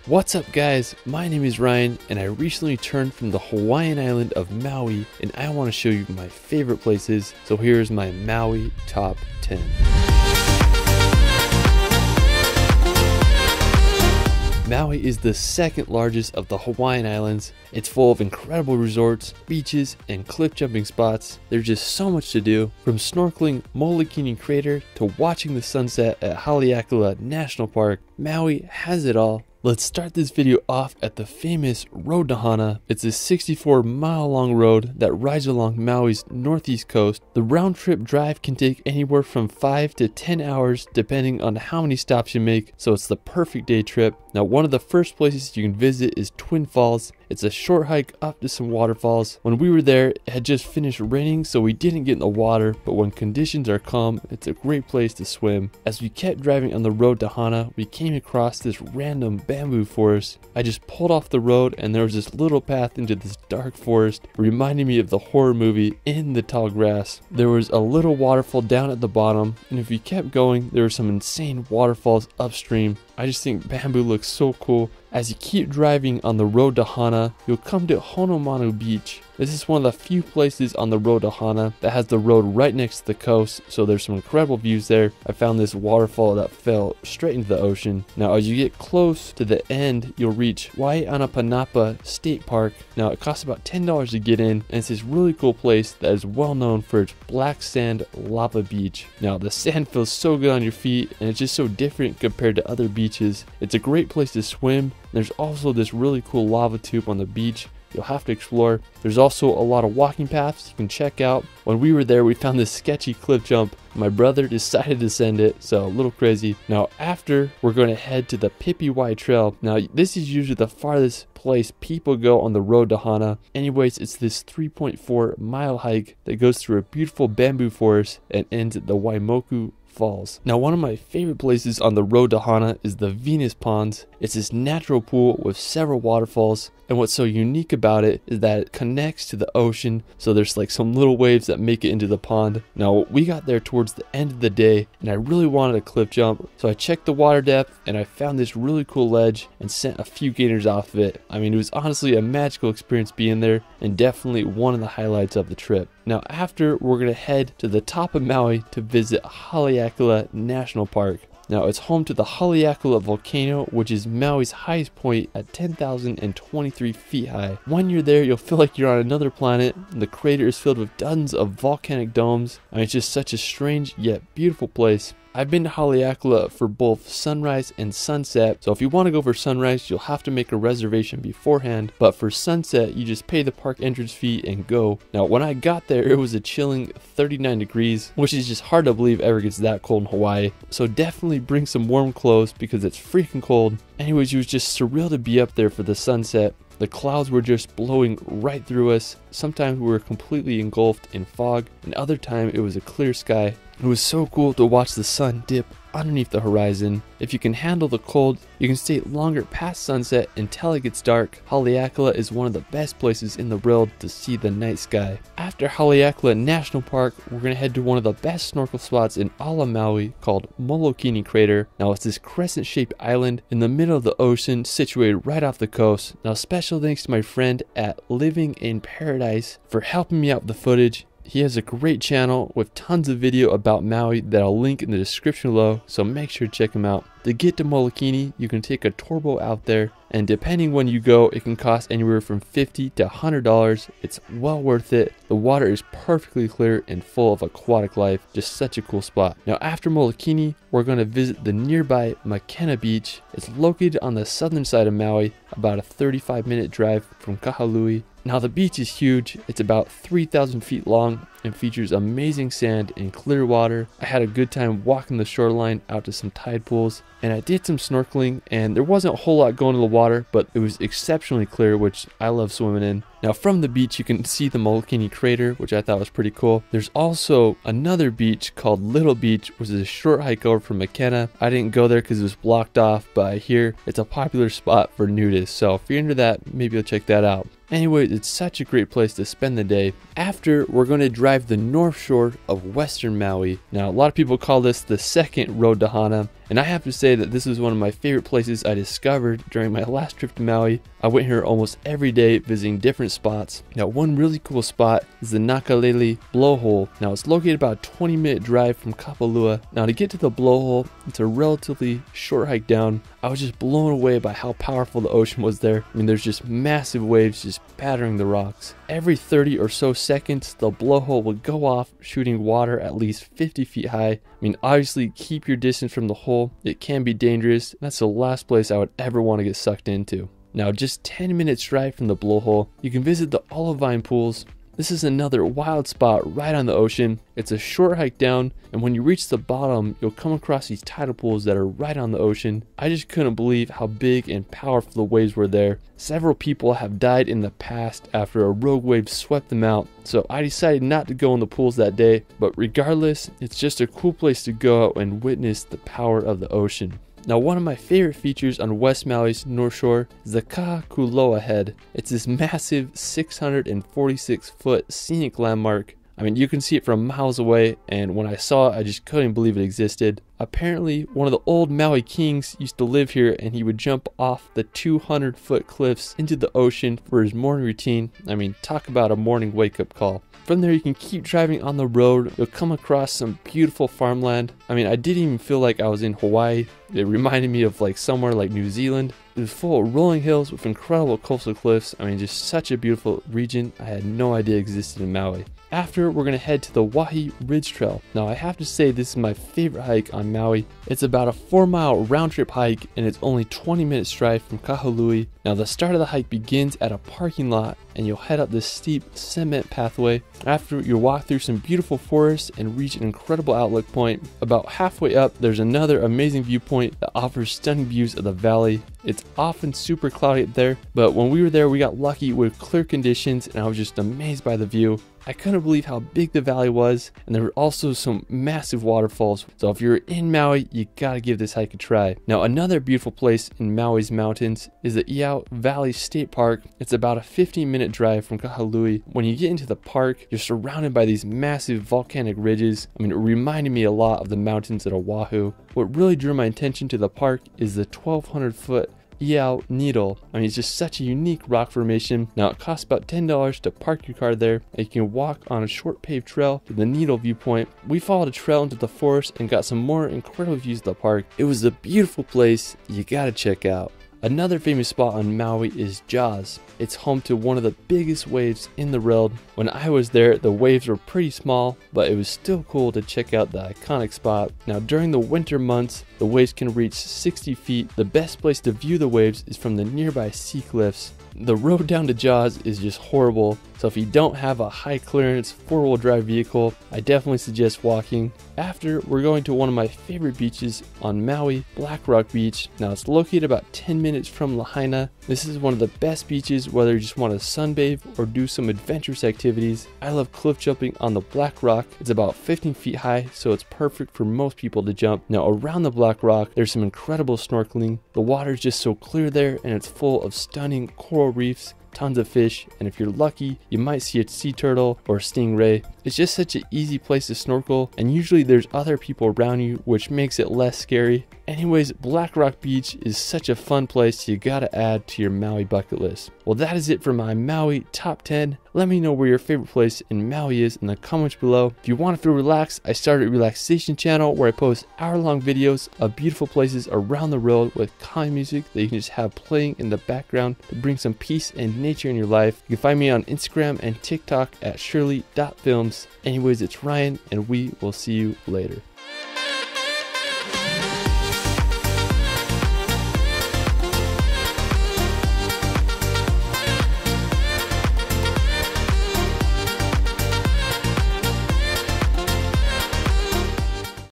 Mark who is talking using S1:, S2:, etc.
S1: What's up guys, my name is Ryan and I recently returned from the Hawaiian island of Maui and I want to show you my favorite places, so here's my Maui top 10. Maui is the second largest of the Hawaiian Islands. It's full of incredible resorts, beaches, and cliff jumping spots. There's just so much to do, from snorkeling Molokini Crater to watching the sunset at Haleakala National Park. Maui has it all. Let's start this video off at the famous Road to Hana. It's a 64-mile long road that rides along Maui's northeast coast. The round trip drive can take anywhere from 5 to 10 hours depending on how many stops you make, so it's the perfect day trip. Now, one of the first places you can visit is Twin Falls. It's a short hike up to some waterfalls. When we were there, it had just finished raining, so we didn't get in the water, but when conditions are calm, it's a great place to swim. As we kept driving on the road to Hana, we came across this random bamboo forest. I just pulled off the road and there was this little path into this dark forest, reminding me of the horror movie In the Tall Grass. There was a little waterfall down at the bottom, and if you kept going, there were some insane waterfalls upstream. I just think bamboo looks so cool. As you keep driving on the road to Hana, you'll come to Honomanu Beach. This is one of the few places on the road to Hana that has the road right next to the coast, so there's some incredible views there. I found this waterfall that fell straight into the ocean. Now, as you get close to the end, you'll reach Waianapanapa State Park. Now, it costs about $10 to get in, and it's this really cool place that is well known for its black sand lava beach. Now, the sand feels so good on your feet, and it's just so different compared to other beaches. It's a great place to swim. There's also this really cool lava tube on the beach you'll have to explore. There's also a lot of walking paths you can check out. When we were there, we found this sketchy cliff jump. My brother decided to send it, so a little crazy. Now, after, we're going to head to the Pipiwai Trail. Now, this is usually the farthest place people go on the road to Hana. Anyways, it's this 3.4-mile hike that goes through a beautiful bamboo forest and ends at the Waimoku Falls. Now, one of my favorite places on the road to Hana is the Venus Ponds. It's this natural pool with several waterfalls, and what's so unique about it is that it connects to the ocean, so there's like some little waves that make it into the pond. Now, we got there towards the end of the day and I really wanted a cliff jump, so I checked the water depth and I found this really cool ledge and sent a few gainers off of it. I mean, it was honestly a magical experience being there and definitely one of the highlights of the trip. Now, after, we're going to head to the top of Maui to visit Haleakala National Park. Now, it's home to the Haleakala volcano, which is Maui's highest point at 10,023 feet high. When you're there, you'll feel like you're on another planet. The crater is filled with dozens of volcanic domes. I mean, it's just such a strange yet beautiful place. I've been to Haleakala for both sunrise and sunset, so if you want to go for sunrise, you'll have to make a reservation beforehand, but for sunset, you just pay the park entrance fee and go. Now, when I got there, it was a chilling 39 degrees, which is just hard to believe ever gets that cold in Hawaii, so definitely bring some warm clothes because it's freaking cold. Anyways, it was just surreal to be up there for the sunset. The clouds were just blowing right through us. Sometimes we were completely engulfed in fog, and other times it was a clear sky. It was so cool to watch the sun dip underneath the horizon. If you can handle the cold, you can stay longer past sunset until it gets dark. Haleakala is one of the best places in the world to see the night sky. After Haleakala National Park, we're going to head to one of the best snorkel spots in all of Maui called Molokini Crater. Now, it's this crescent-shaped island in the middle of the ocean situated right off the coast. Now, special thanks to my friend at Living in Paradise for helping me out with the footage. He has a great channel with tons of video about Maui that I'll link in the description below, so make sure to check him out. To get to Molokini, you can take a tour boat out there, and depending when you go, it can cost anywhere from $50 to $100. It's well worth it. The water is perfectly clear and full of aquatic life. Just such a cool spot. Now, after Molokini, we're going to visit the nearby MAKENA beach. It's located on the southern side of Maui, about a 35-minute drive from Kahului. Now, the beach is huge. It's about 3,000 feet long and features amazing sand and clear water. I had a good time walking the shoreline out to some tide pools, and I did some snorkeling, and there wasn't a whole lot going to the water, but it was exceptionally clear, which I love swimming in. Now, from the beach, you can see the Molokini Crater, which I thought was pretty cool. There's also another beach called Little Beach, which is a short hike over from MAKENA. I didn't go there because it was blocked off, but I hear it's a popular spot for nudists, so if you're into that, maybe you'll check that out. Anyways, it's such a great place to spend the day. After, we're going to drive the north shore of western Maui. Now, a lot of people call this the second road to Hana, And I have to say that this is one of my favorite places I discovered during my last trip to Maui. I went here almost every day visiting different spots. Now one really cool spot is the Nakalele blowhole. Now it's located about a 20-minute drive from Kapalua. Now to get to the blowhole, it's a relatively short hike down. I was just blown away by how powerful the ocean was there. I mean, there's just massive waves just battering the rocks. Every 30 or so seconds, the blowhole would go off, shooting water at least 50 feet high. I mean, obviously keep your distance from the hole. It can be dangerous. That's the last place I would ever want to get sucked into. Now, just 10 minutes drive from the blowhole, you can visit the olivine pools. This is another wild spot right on the ocean. It's a short hike down, and when you reach the bottom, you'll come across these tidal pools that are right on the ocean. I just couldn't believe how big and powerful the waves were there. Several people have died in the past after a rogue wave swept them out, so I decided not to go in the pools that day, but regardless, it's just a cool place to go out and witness the power of the ocean. Now one of my favorite features on West Maui's North Shore is the Kakuloa Head. It's this massive 646-foot scenic landmark. I mean, you can see it from miles away, and when I saw it, I just couldn't believe it existed. Apparently, one of the old Maui kings used to live here, and he would jump off the 200-foot cliffs into the ocean for his morning routine. I mean, talk about a morning wake-up call. From there, you can keep driving on the road. You'll come across some beautiful farmland. I mean, I didn't even feel like I was in Hawaii. It reminded me of like somewhere like New Zealand. It was full of rolling hills with incredible coastal cliffs. I mean, just such a beautiful region I had no idea existed in Maui. After, we're going to head to the Wahi Ridge Trail. Now, I have to say this is my favorite hike on Maui. It's about a 4-mile round-trip hike, and it's only 20 minutes drive from Kahului. Now, the start of the hike begins at a parking lot, and you'll head up this steep cement pathway. After, you'll walk through some beautiful forests and reach an incredible outlook point. About halfway up, there's another amazing viewpoint that offers stunning views of the valley. It's often super cloudy up there, but when we were there, we got lucky with clear conditions, and I was just amazed by the view. I couldn't believe how big the valley was, and there were also some massive waterfalls. So if you're in Maui, you gotta give this hike a try. Now, another beautiful place in Maui's mountains is the Iao Valley State Park. It's about a 15-minute drive from Kahului. When you get into the park, you're surrounded by these massive volcanic ridges. I mean, it reminded me a lot of the mountains at Oahu. What really drew my attention to the park is the 1,200-foot Iao Needle. I mean, it's just such a unique rock formation. Now, it costs about $10 to park your car there, and you can walk on a short paved trail to the Needle viewpoint. We followed a trail into the forest and got some more incredible views of the park. It was a beautiful place you gotta check out. Another famous spot on Maui is Jaws. It's home to one of the biggest waves in the world. When I was there, the waves were pretty small, but it was still cool to check out the iconic spot. Now, during the winter months, the waves can reach 60 feet. The best place to view the waves is from the nearby sea cliffs. The road down to Jaws is just horrible, so if you don't have a high clearance 4-wheel drive vehicle, I definitely suggest walking. After, we're going to one of my favorite beaches on Maui, Black Rock Beach. Now, it's located about 10 minutes from Lahaina. This is one of the best beaches whether you just want to sunbathe or do some adventurous activities. I love cliff jumping on the Black Rock. It's about 15 feet high, so it's perfect for most people to jump. Now, around the Black Rock, there's some incredible snorkeling. The water is just so clear there, and it's full of stunning coral reefs, tons of fish, and if you're lucky, you might see a sea turtle or a stingray. It's just such an easy place to snorkel, and usually there's other people around you, which makes it less scary. Anyways, Black Rock Beach is such a fun place you gotta add to your Maui bucket list. Well, that is it for my Maui top 10. Let me know where your favorite place in Maui is in the comments below. If you want to feel relaxed, I started a relaxation channel where I post hour-long videos of beautiful places around the world with calming music that you can just have playing in the background to bring some peace and nature in your life. You can find me on Instagram and TikTok at shirley.films. Anyways, it's Ryan, and we will see you later.